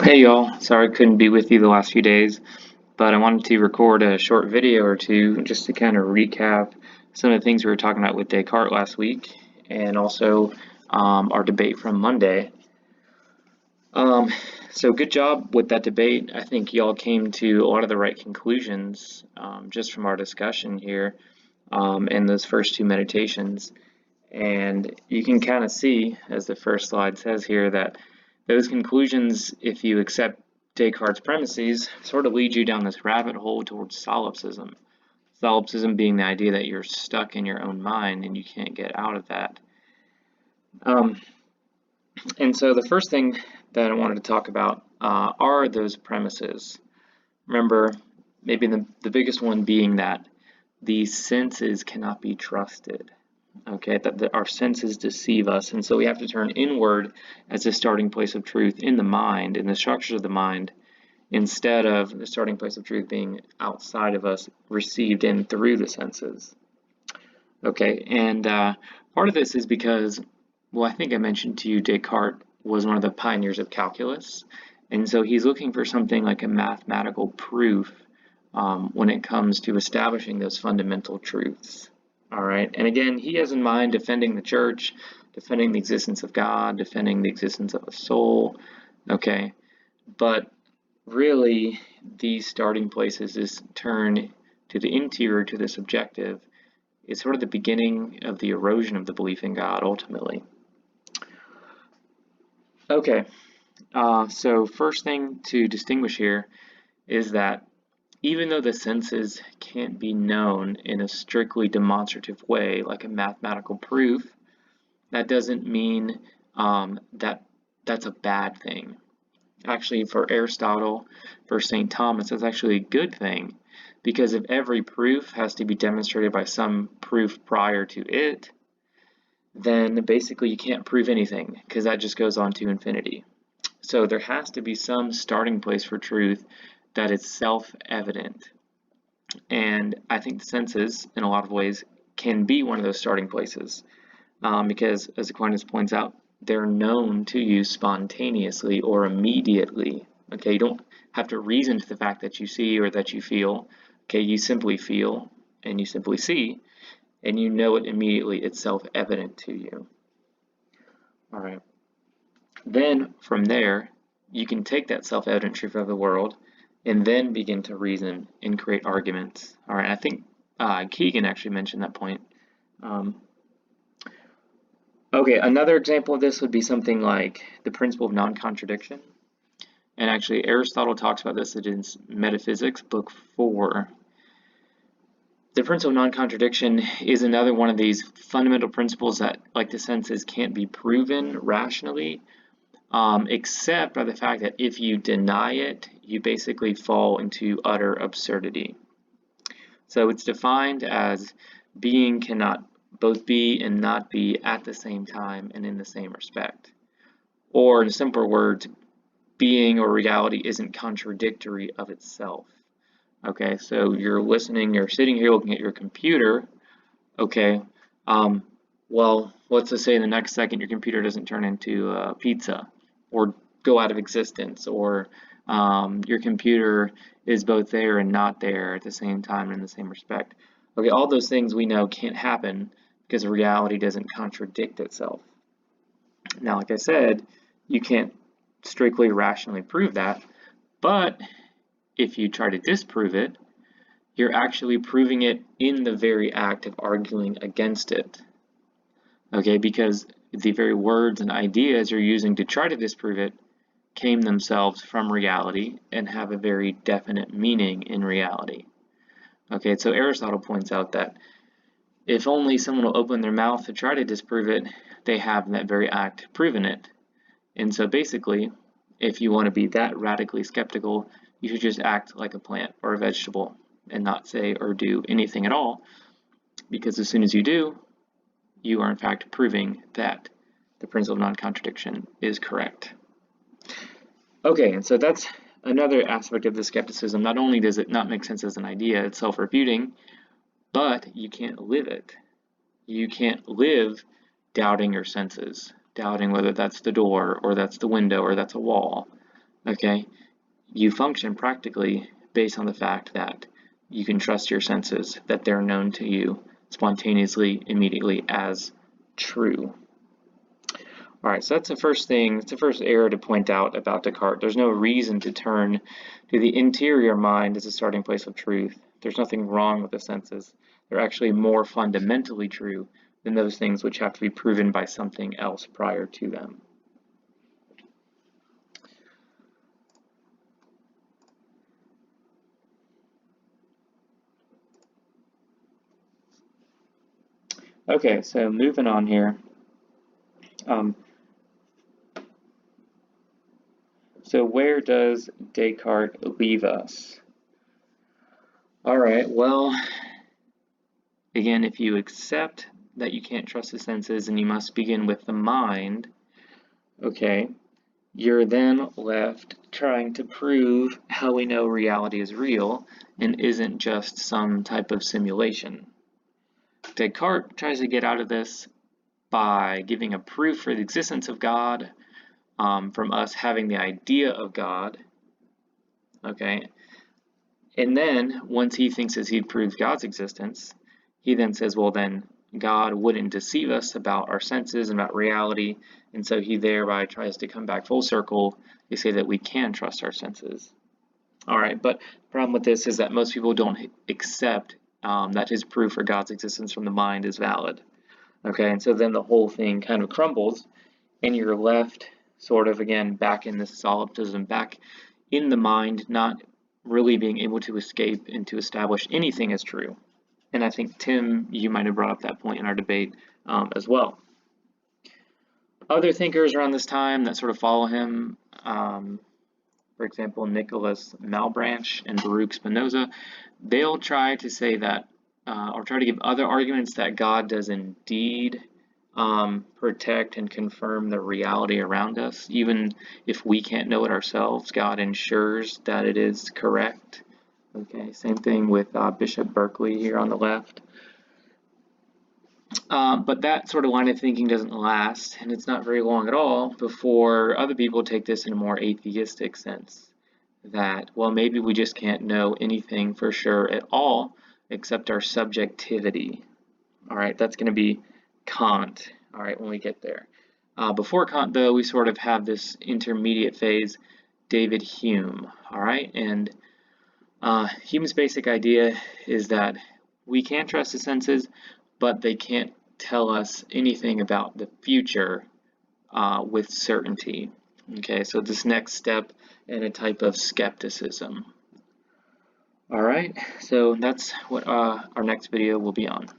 Hey y'all, sorry I couldn't be with you the last few days, but I wanted to record a short video or two just to kind of recap some of the things we were talking about with Descartes last week and also our debate from Monday. Um, so good job with that debate. I think y'all came to a lot of the right conclusions just from our discussion here in those first two meditations. And you can kind of see, as the first slide says here, that those conclusions, if you accept Descartes' premises, sort of lead you down this rabbit hole towards solipsism. Solipsism being the idea that you're stuck in your own mind and you can't get out of that. And so the first thing that I wanted to talk about are those premises. Remember, maybe the biggest one being that the senses cannot be trusted. Okay, that our senses deceive us, and so we have to turn inward as a starting place of truth in the mind, in the structures of the mind, instead of the starting place of truth being outside of us, received in through the senses. Okay, and part of this is because, well, I think I mentioned to you Descartes was one of the pioneers of calculus, and so he's looking for something like a mathematical proof when it comes to establishing those fundamental truths. All right, and again, he has in mind defending the church, defending the existence of God, defending the existence of a soul, okay? But really, these starting places, this turn to the interior, to the subjective, is sort of the beginning of the erosion of the belief in God, ultimately. Okay, so first thing to distinguish here is that even though the senses can't be known in a strictly demonstrative way, like a mathematical proof, that doesn't mean that that's a bad thing. Actually, for Aristotle, for St. Thomas, that's actually a good thing, because if every proof has to be demonstrated by some proof prior to it, then basically you can't prove anything, because that just goes on to infinity. So there has to be some starting place for truth that is self-evident. And I think the senses, in a lot of ways, can be one of those starting places because, as Aquinas points out, they're known to you spontaneously or immediately. Okay, you don't have to reason to the fact that you see or that you feel. Okay, you simply feel and you simply see, and you know it immediately. It's self-evident to you. All right. Then from there, you can take that self-evident truth of the world and then begin to reason and create arguments. All right, I think Keegan actually mentioned that point. Okay, another example of this would be something like the principle of non-contradiction. And actually, Aristotle talks about this in Metaphysics, Book 4. The principle of non-contradiction is another one of these fundamental principles that, like the senses, can't be proven rationally, except by the fact that if you deny it, you basically fall into utter absurdity. So it's defined as being cannot both be and not be at the same time and in the same respect. Or in simpler words, being or reality isn't contradictory of itself. Okay, so you're listening, you're sitting here looking at your computer, okay, well, let's just say in the next second your computer doesn't turn into pizza or go out of existence, or your computer is both there and not there at the same time and in the same respect. Okay, all those things we know can't happen because reality doesn't contradict itself. Now, like I said, you can't strictly rationally prove that, but if you try to disprove it, you're actually proving it in the very act of arguing against it. Okay, because the very words and ideas you're using to try to disprove it came themselves from reality and have a very definite meaning in reality. Okay, so Aristotle points out that if only someone will open their mouth to try to disprove it, they have in that very act proven it. And so basically, if you want to be that radically skeptical, you should just act like a plant or a vegetable and not say or do anything at all, because as soon as you do, you are in fact proving that the principle of non-contradiction is correct. Okay, and so that's another aspect of the skepticism. Not only does it not make sense as an idea, it's self-refuting, but you can't live it. You can't live doubting your senses, doubting whether that's the door or that's the window or that's a wall. Okay, you function practically based on the fact that you can trust your senses, that they're known to you spontaneously, immediately as true. All right, so that's the first thing, it's the first error to point out about Descartes. There's no reason to turn to the interior mind as a starting place of truth. There's nothing wrong with the senses. They're actually more fundamentally true than those things which have to be proven by something else prior to them. Okay, so moving on here. So where does Descartes leave us? All right, well, again, if you accept that you can't trust the senses and you must begin with the mind, okay, you're then left trying to prove how we know reality is real and isn't just some type of simulation. Descartes tries to get out of this by giving a proof for the existence of God, from us having the idea of God, okay? And then, once he thinks as he'd proved God's existence, he then says, well, then God wouldn't deceive us about our senses and about reality, and so he thereby tries to come back full circle to say that we can trust our senses. All right, but the problem with this is that most people don't accept that his proof for God's existence from the mind is valid. Okay, and so then the whole thing kind of crumbles, and you're left sort of, again, back in this solipsism, back in the mind, not really being able to escape and to establish anything as true. And I think, Tim, you might have brought up that point in our debate as well. Other thinkers around this time that sort of follow him, for example, Nicholas Malebranche and Baruch Spinoza, they'll try to say that, or try to give other arguments that God does indeed protect and confirm the reality around us. Even if we can't know it ourselves, God ensures that it is correct. Okay, same thing with Bishop Berkeley here on the left. But that sort of line of thinking doesn't last, and it's not very long at all before other people take this in a more atheistic sense. That, well, maybe we just can't know anything for sure at all except our subjectivity. All right, that's going to be Kant, all right, when we get there. Before Kant, though, we sort of have this intermediate phase, David Hume, all right? And Hume's basic idea is that we can trust the senses, but they can't tell us anything about the future with certainty. Okay, so this next step in a type of skepticism. All right, so that's what our next video will be on.